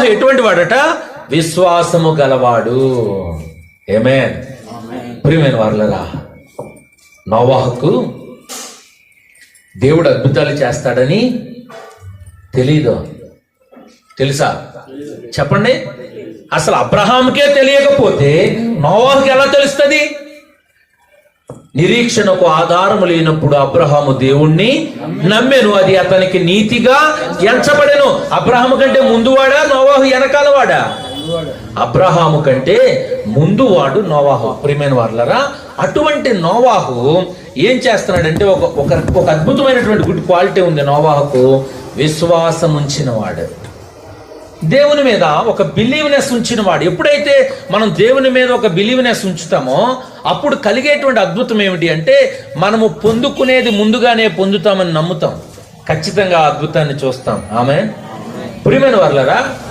ఎటువంటి వాడట? విశ్వాసము గలవాడు. ఆమేన్. ప్రియమైన వారలారా, నోవాహుకు దేవుడు అద్భుతాలు చేస్తాడని తెలీదు. తెలుసా? చెప్పండి. అసలు అబ్రహాముకే తెలియకపోతే నోవాహుకి ఎలా తెలుస్తుంది? నిరీక్షణకు ఆధారము లేనప్పుడు అబ్రహాము దేవుణ్ణి నమ్మెను, అది అతనికి నీతిగా ఎంచబడెను. అబ్రహాము కంటే ముందువాడా నోవాహు వెనకాలవాడా? అబ్రహాము కంటే ముందువాడు నోవాహు. ప్రియమైన వారలారా, అటువంటి నోవాహు ఏం చేస్తున్నాడంటే ఒక అద్భుతమైనటువంటి గుడ్ క్వాలిటీ ఉంది నోవాహుకు. విశ్వాసం ఉంచిన వాడు, దేవుని మీద ఒక బిలీవ్నెస్ ఉంచిన వాడు. ఎప్పుడైతే మనం దేవుని మీద ఒక బిలీవ్నెస్ ఉంచుతామో అప్పుడు కలిగేటువంటి అద్భుతం ఏమిటి అంటే, మనము పొందుకునేది ముందుగానే పొందుతామని నమ్ముతాం. ఖచ్చితంగా అద్భుతాన్ని చూస్తాం. ఆమేన్. ప్రియమైన వారలారా,